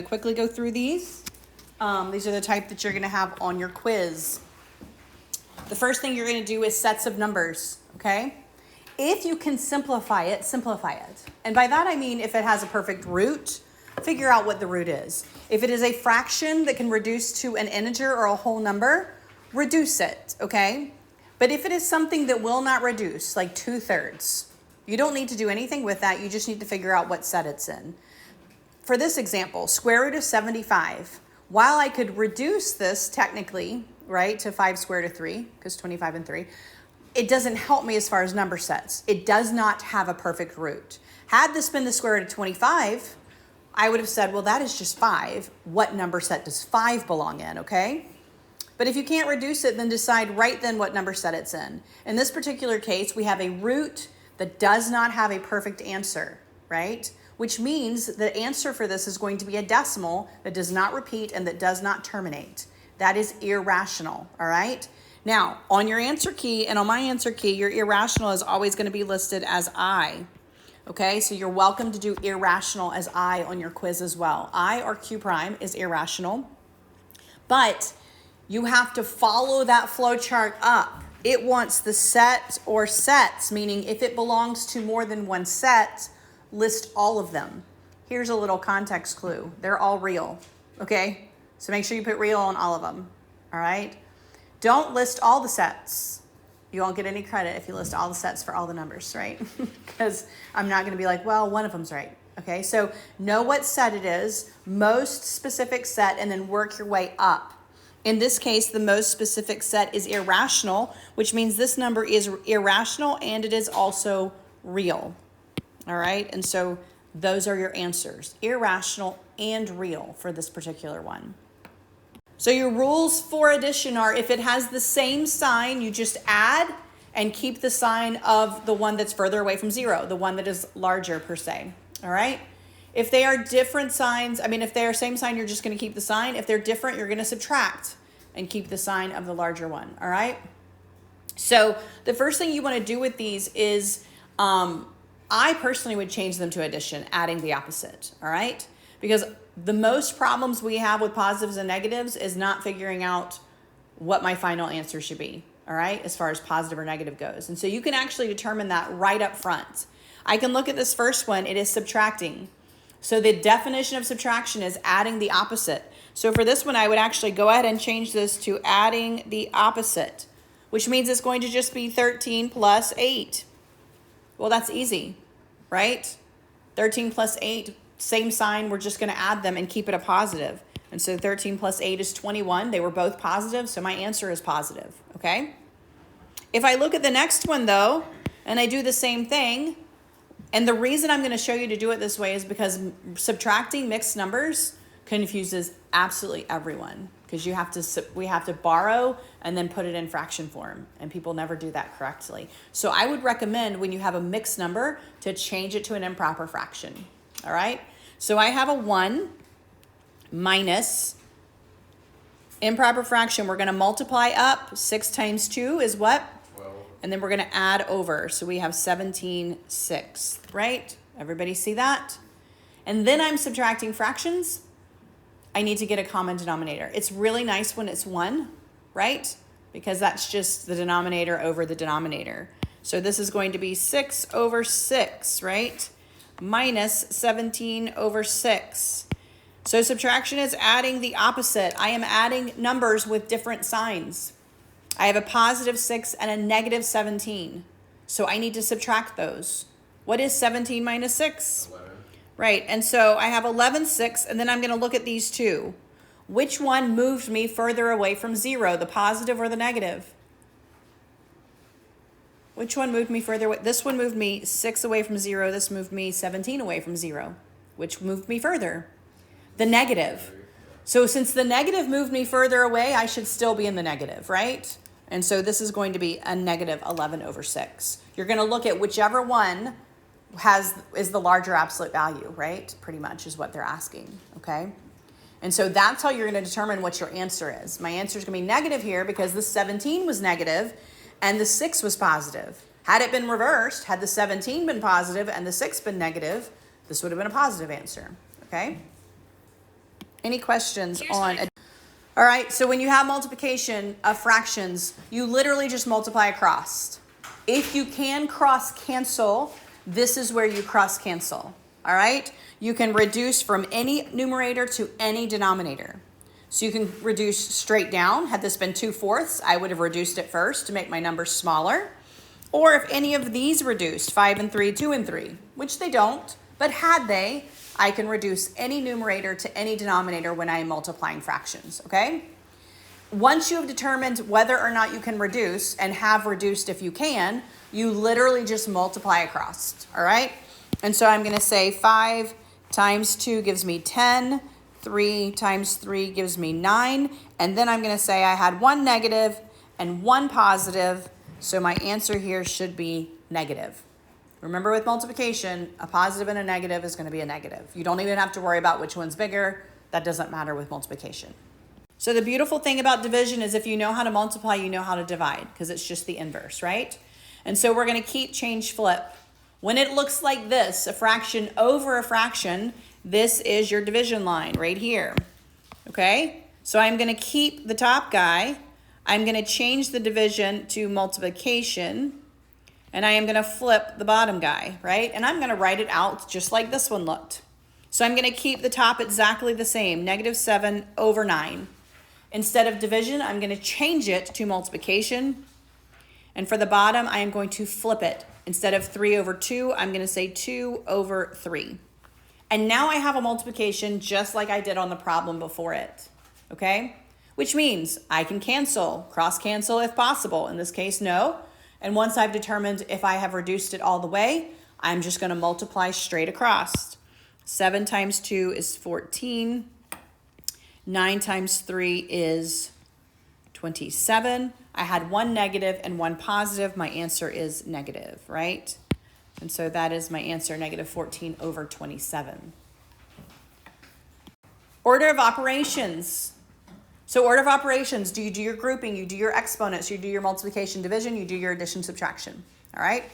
quickly go through these. These are the type that you're going to have on your quiz. The first thing you're going to do is sets of numbers, okay? If you can simplify it, simplify it. And by that I mean if it has a perfect root, figure out what the root is. If it is a fraction that can reduce to an integer or a whole number, reduce it, okay? But if it is something that will not reduce, like 2/3, you don't need to do anything with that. You just need to figure out what set it's in. For this example, square root of 75. While I could reduce this technically, right, to 5 squared of 3, because 25 and 3, it doesn't help me as far as number sets. It does not have a perfect root. Had this been the square root of 25, I would have said, well, that is just 5. What number set does 5 belong in, okay? But if you can't reduce it, then decide right then what number set it's in. In this particular case, we have a root that does not have a perfect answer, right? Which means the answer for this is going to be a decimal that does not repeat and that does not terminate. That is irrational, all right? Now, on your answer key and on my answer key, your irrational is always going to be listed as I, okay? So you're welcome to do irrational as I on your quiz as well. I or Q prime is irrational, but you have to follow that flow chart up. It wants the set or sets, meaning if it belongs to more than one set, list all of them. Here's a little context clue. They're all real, okay? So make sure you put real on all of them, all right? Don't list all the sets. You won't get any credit if you list all the sets for all the numbers, right? Because I'm not going to be like, well, one of them's right, okay? So know what set it is, most specific set, and then work your way up. In this case, the most specific set is irrational, which means this number is irrational and it is also real. All right, and so those are your answers, irrational and real for this particular one. So your rules for addition are if it has the same sign, you just add and keep the sign of the one that's further away from 0, the one that is larger per se, all right? If they are different signs, if they are same sign, you're just gonna keep the sign. If they're different, you're gonna subtract and keep the sign of the larger one, all right? So the first thing you wanna do with these is, I personally would change them to addition, adding the opposite, all right? Because the most problems we have with positives and negatives is not figuring out what my final answer should be, all right, as far as positive or negative goes. And so you can actually determine that right up front. I can look at this first one. It is subtracting. So the definition of subtraction is adding the opposite. So for this one, I would actually go ahead and change this to adding the opposite, which means it's going to just be 13 plus 8. Well, that's easy, right? 13 plus 8, same sign. We're just going to add them and keep it a positive. And so 13 plus 8 is 21. They were both positive, so my answer is positive, okay? If I look at the next one, though, and I do the same thing, and the reason I'm going to show you to do it this way is because subtracting mixed numbers confuses absolutely everyone, because we have to borrow and then put it in fraction form, and people never do that correctly. So I would recommend when you have a mixed number to change it to an improper fraction, all right? So I have a 1 minus improper fraction. We're going to multiply up. 6 times 2 is what? 12. And then we're going to add over. So we have 17/6, right? Everybody see that? And then I'm subtracting fractions. I need to get a common denominator. It's really nice when it's 1, right? Because that's just the denominator over the denominator. So this is going to be 6/6, right? Minus 17/6. So subtraction is adding the opposite. I am adding numbers with different signs. I have a positive 6 and a negative 17. So I need to subtract those. What is 17 minus 6? 11. Right, and so I have 11/6, and then I'm going to look at these two. Which one moved me further away from 0, the positive or the negative? Which one moved me further away? This one moved me 6 away from 0. This moved me 17 away from 0. Which moved me further? The negative. So since the negative moved me further away, I should still be in the negative, right? And so this is going to be a negative 11/6. You're going to look at whichever one is the larger absolute value, right? Pretty much is what they're asking, okay? And so that's how you're going to determine what your answer is. My answer is going to be negative here because the 17 was negative and the 6 was positive. Had it been reversed, had the 17 been positive and the 6 been negative, this would have been a positive answer, okay? Any questions on? All right, so when you have multiplication of fractions, you literally just multiply across. If you can cross cancel, this is where you cross cancel. All right, you can reduce from any numerator to any denominator. So you can reduce straight down. Had this been 2/4, I would have reduced it first to make my number smaller. Or if any of these reduced, 5 and 3, 2 and 3, which they don't, but had they, I can reduce any numerator to any denominator when I am multiplying fractions, okay? Once you have determined whether or not you can reduce and have reduced if you can, you literally just multiply across, all right? And so I'm going to say 5 times 2 gives me 10, 3 times 3 gives me 9, and then I'm going to say I had one negative and one positive, so my answer here should be negative. Remember with multiplication, a positive and a negative is going to be a negative. You don't even have to worry about which one's bigger. That doesn't matter with multiplication. So the beautiful thing about division is if you know how to multiply, you know how to divide because it's just the inverse, right? And so we're going to keep, change, flip. When it looks like this, a fraction over a fraction, this is your division line right here, okay? So I'm going to keep the top guy. I'm going to change the division to multiplication. And I am going to flip the bottom guy, right? And I'm going to write it out just like this one looked. So I'm going to keep the top exactly the same, -7 over 9. Instead of division, I'm going to change it to multiplication. And for the bottom, I am going to flip it. Instead of 3 over 2, I'm going to say 2 over 3. And now I have a multiplication just like I did on the problem before it, okay? Which means I can cancel, cross cancel if possible. In this case, no. And once I've determined if I have reduced it all the way, I'm just going to multiply straight across. 7 times 2 is 14. 9 times 3 is 27. I had one negative and one positive. My answer is negative, right? And so that is my answer, -14 over 27. Order of operations. So order of operations, do you do your grouping, you do your exponents, you do your multiplication, division, you do your addition, subtraction, all right?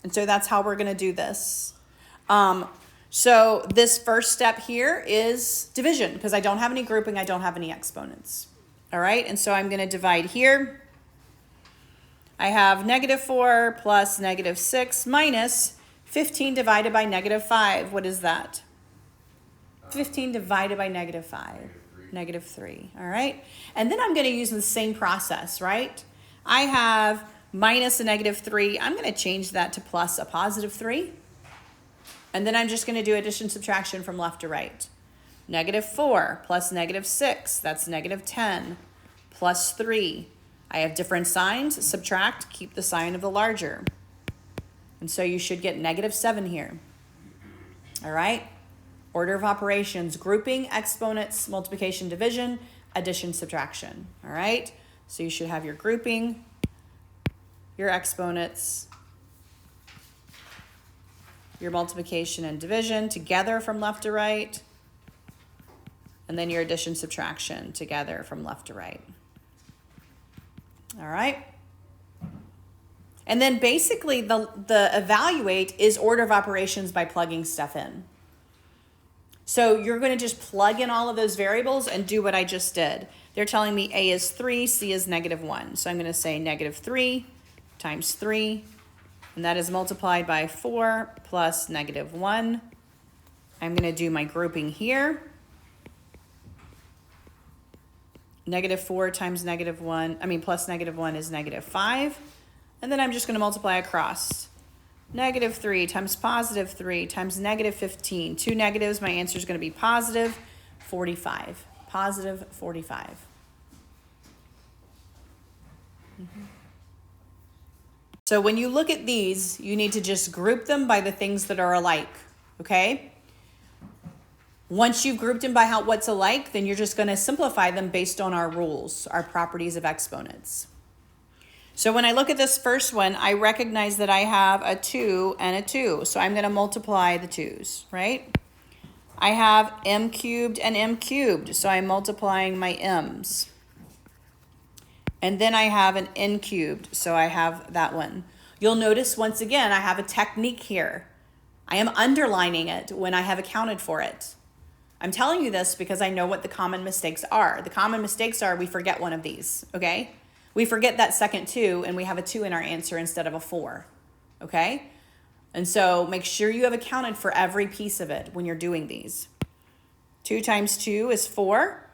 And so that's how we're going to do this. So this first step here is division because I don't have any grouping, I don't have any exponents, all right? And so I'm going to divide here. I have -4 plus -6 minus 15 divided by -5. What is that? 15 divided by -5. -3, all right? And then I'm going to use the same process, right? I have minus a -3. I'm going to change that to plus a +3. And then I'm just going to do addition, subtraction from left to right. -4 plus -6, that's -10, plus 3. I have different signs, subtract, keep the sign of the larger. And so you should get -7 here, all right? Order of operations, grouping, exponents, multiplication, division, addition, subtraction, all right? So you should have your grouping, your exponents, your multiplication and division together from left to right, and then your addition, subtraction together from left to right, all right? And then basically the evaluate is order of operations by plugging stuff in. So you're going to just plug in all of those variables and do what I just did. They're telling me A is 3, C is -1. So I'm going to say -3 times 3, and that is multiplied by 4 plus -1. I'm going to do my grouping here. -4 times -1, plus -1 is -5. And then I'm just going to multiply across. -3 times +3 times -15. Two negatives, my answer is going to be +45. +45. So when you look at these, you need to just group them by the things that are alike, okay? Once you've grouped them by what's alike, then you're just going to simplify them based on our rules, our properties of exponents. So when I look at this first one, I recognize that I have a 2 and a 2. So I'm going to multiply the 2's, right? I have m cubed and m cubed. So I'm multiplying my m's. And then I have an n cubed. So I have that one. You'll notice once again, I have a technique here. I am underlining it when I have accounted for it. I'm telling you this because I know what the common mistakes are. The common mistakes are we forget one of these, okay? We forget that second 2 and we have a 2 in our answer instead of a 4, okay? And so make sure you have accounted for every piece of it when you're doing these. 2 times 2 is 4.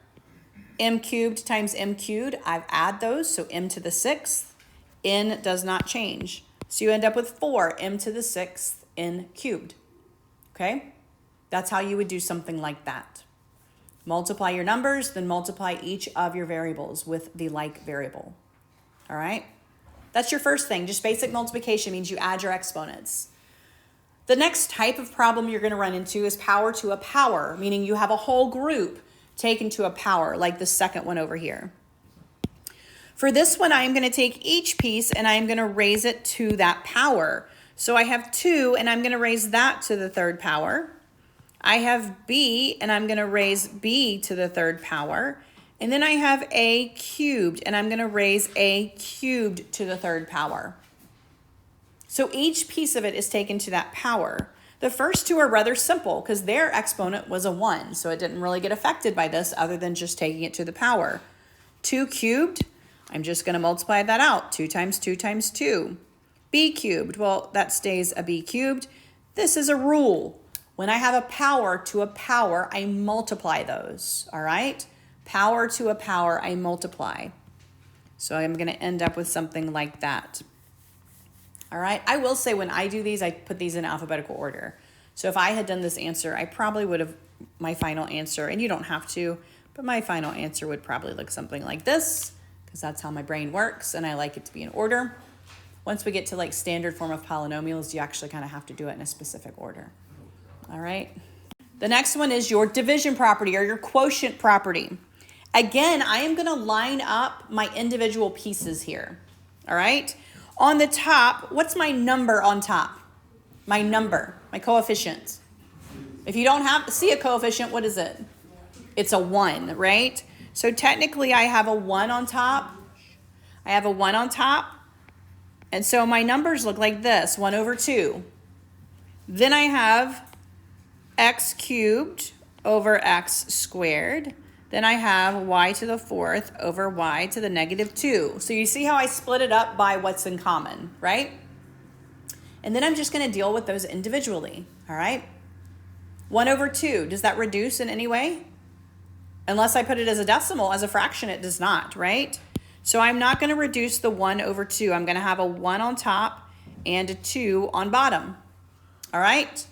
M cubed times m cubed, I've added those, so m to the 6th. N does not change. So you end up with 4 m to the 6th n cubed, okay? That's how you would do something like that. Multiply your numbers, then multiply each of your variables with the like variable, all right? That's your first thing. Just basic multiplication means you add your exponents. The next type of problem you're going to run into is power to a power, meaning you have a whole group taken to a power, like the second one over here. For this one, I am going to take each piece and I am going to raise it to that power. So I have 2 and I'm going to raise that to the third power. I have b and I'm going to raise b to the third power. And then I have a cubed and I'm going to raise a cubed to the third power. So each piece of it is taken to that power. The first 2 are rather simple because their exponent was a 1, so it didn't really get affected by this other than just taking it to the power. 2 cubed, I'm just going to multiply that out. 2 times 2 times 2. B cubed, well, that stays a b cubed. This is a rule. When I have a power to a power, I multiply those, all right? Power to a power, I multiply. So I'm going to end up with something like that. All right, I will say when I do these, I put these in alphabetical order. So if I had done this answer, I probably would have, my final answer, and you don't have to, but my final answer would probably look something like this, because that's how my brain works, and I like it to be in order. Once we get to like standard form of polynomials, you actually kind of have to do it in a specific order. All right. The next one is your division property or your quotient property. Again, I am going to line up my individual pieces here. All right. On the top, what's my number on top? My number, my coefficient. If you don't see a coefficient, what is it? It's a 1, right? So technically I have a 1 on top. I have a 1 on top. And so my numbers look like this, 1 over 2. Then I have x cubed over x squared. Then I have y to the 4th over y to the negative 2. So you see how I split it up by what's in common, right? And then I'm just going to deal with those individually, all right? 1 over 2, does that reduce in any way? Unless I put it as a decimal, as a fraction, it does not, right? So I'm not going to reduce the 1 over 2. I'm going to have a 1 on top and a 2 on bottom, all right?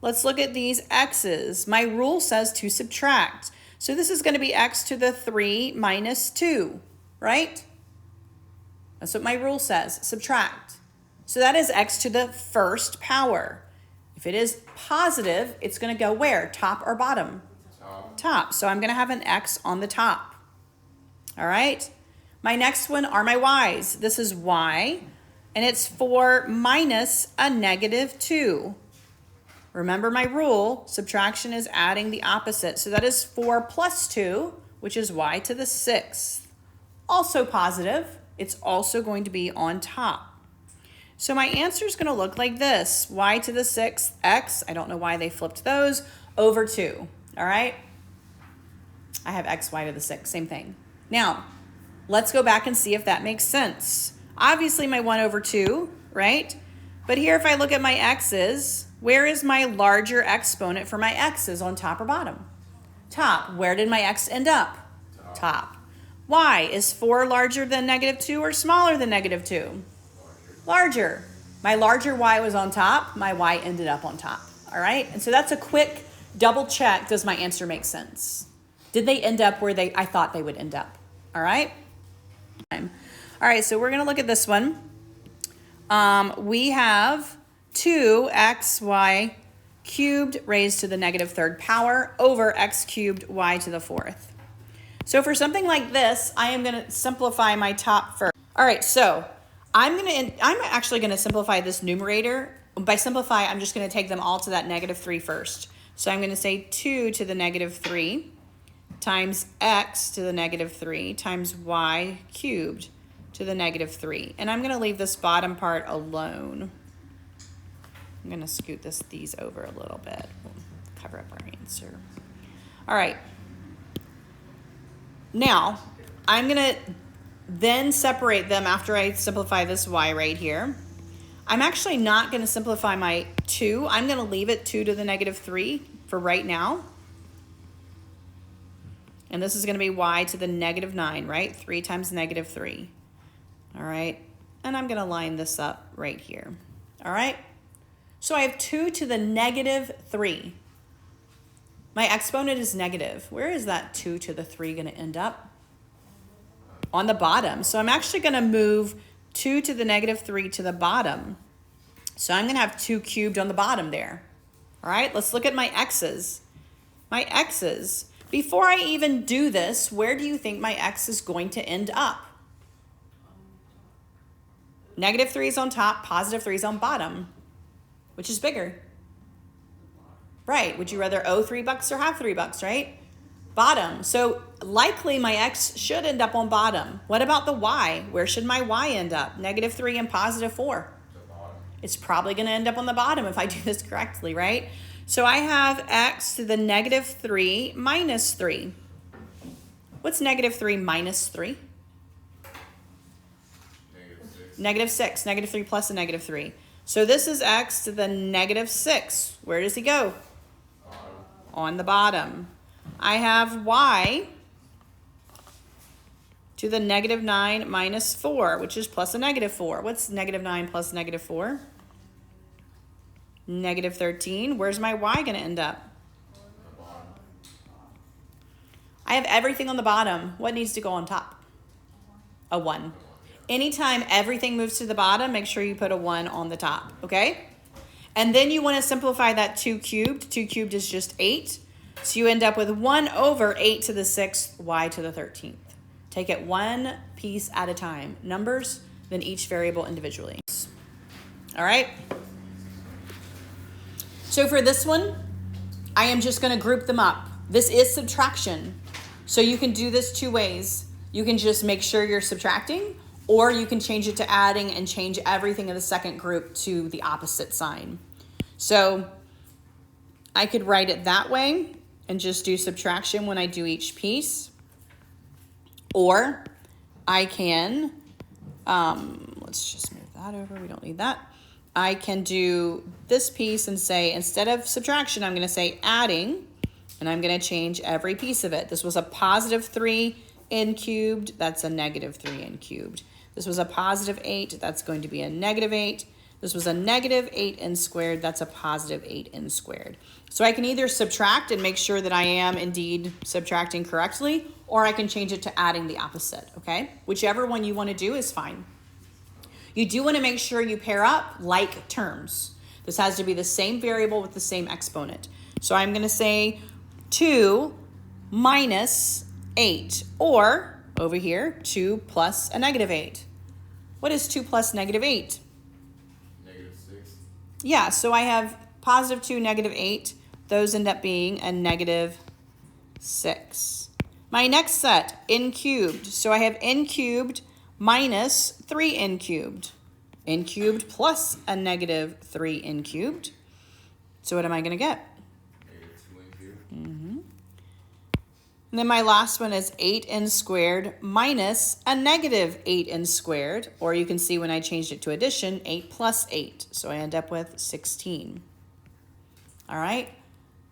Let's look at these x's. My rule says to subtract. So this is going to be x to the 3 minus 2, right? That's what my rule says, subtract. So that is x to the first power. If it is positive, it's going to go where? Top or bottom? Top. So I'm going to have an x on the top. All right? My next one are my y's. This is y, and it's 4 minus a negative 2. Remember my rule, subtraction is adding the opposite. So that is 4 plus 2, which is y to the 6th. Also positive, it's also going to be on top. So my answer is going to look like this, y to the 6th, x, I don't know why they flipped those, over 2, all right? I have x, y to the 6th, same thing. Now, let's go back and see if that makes sense. Obviously my 1 over 2, right? But here if I look at my x's, where is my larger exponent for my x's, on top or bottom? Top. Where did my x end up? Top. Y, is 4 larger than negative 2 or smaller than negative 2? Larger. My larger y was on top. My y ended up on top. All right? And so that's a quick double check. Does my answer make sense? Did they end up where I thought they would end up? All right? All right, so we're going to look at this one. We have 2xy cubed raised to the negative 3rd power over x cubed y to the 4th. So for something like this, I am going to simplify my top first. All right, so I'm actually going to simplify this numerator. By simplify, I'm just going to take them all to that negative 3 first. So I'm going to say 2 to the negative 3 times x to the negative 3 times y cubed to the negative 3. And I'm going to leave this bottom part alone. I'm going to scoot these over a little bit. We'll cover up our answer. All right. Now, I'm going to then separate them after I simplify this y right here. I'm actually not going to simplify my 2. I'm going to leave it 2 to the negative 3 for right now. And this is going to be y to the negative 9, right? 3 times negative 3. All right. And I'm going to line this up right here. All right. So I have 2 to the negative 3. My exponent is negative. Where is that 2 to the 3 going to end up? On the bottom. So I'm actually going to move 2 to the negative 3 to the bottom. So I'm going to have 2 cubed on the bottom there. All right, let's look at my x's. My x's. Before I even do this, where do you think my x is going to end up? Negative 3 is on top, positive 3 is on bottom. Which is bigger? Right, would you rather owe $3 or have $3, right? Bottom. So likely my x should end up on bottom. What about the y? Where should my y end up? Negative 3 and positive 4. It's probably going to end up on the bottom if I do this correctly, right? So I have x to the negative 3 minus 3. What's negative 3 minus 3? Negative 6. Negative 3 plus a negative 3. So this is x to the negative 6. Where does he go? On the bottom. I have y to the negative 9 minus 4, which is plus a negative 4. What's negative 9 plus negative 4? Negative 13. Where's my y going to end up? I have everything on the bottom. What needs to go on top? A 1. Anytime everything moves to the bottom, make sure you put a 1 on the top, okay? And then you want to simplify that 2 cubed. 2 cubed is just 8. So you end up with 1 over 8 to the 6th, y to the 13th. Take it one piece at a time. Numbers, then each variable individually. All right? So for this one, I am just going to group them up. This is subtraction. So you can do this 2 ways. You can just make sure you're subtracting, or you can change it to adding and change everything in the second group to the opposite sign. So I could write it that way and just do subtraction when I do each piece. Or I can, let's just move that over. We don't need that. I can do this piece and say, instead of subtraction, I'm going to say adding, and I'm going to change every piece of it. This was a positive 3 n cubed. That's a negative 3 n cubed. This was a positive 8. That's going to be a negative 8. This was a negative 8n squared. That's a positive 8n squared. So I can either subtract and make sure that I am indeed subtracting correctly, or I can change it to adding the opposite, okay? Whichever one you want to do is fine. You do want to make sure you pair up like terms. This has to be the same variable with the same exponent. So I'm going to say 2 minus 8, or over here, 2 plus a negative 8. What is 2 plus negative 8? Negative 6. Yeah, so I have positive 2, negative 8. Those end up being a negative 6. My next set, n cubed. So I have n cubed minus 3n cubed. N cubed plus a negative 3n cubed. So what am I going to get? Negative 2n cubed. And then my last one is 8n squared minus a negative 8n squared. Or you can see when I changed it to addition, 8 plus 8. So I end up with 16. All right.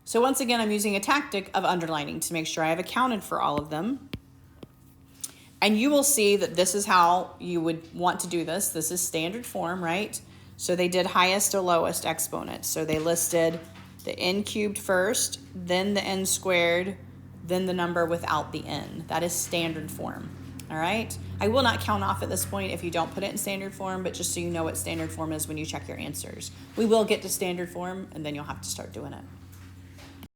So once again, I'm using a tactic of underlining to make sure I have accounted for all of them. And you will see that this is how you would want to do this. This is standard form, right? So they did highest to lowest exponent. So they listed the n cubed first, then the n squared, then the number without the n. That is standard form, all right? I will not count off at this point if you don't put it in standard form, but just so you know what standard form is when you check your answers. We will get to standard form, and then you'll have to start doing it.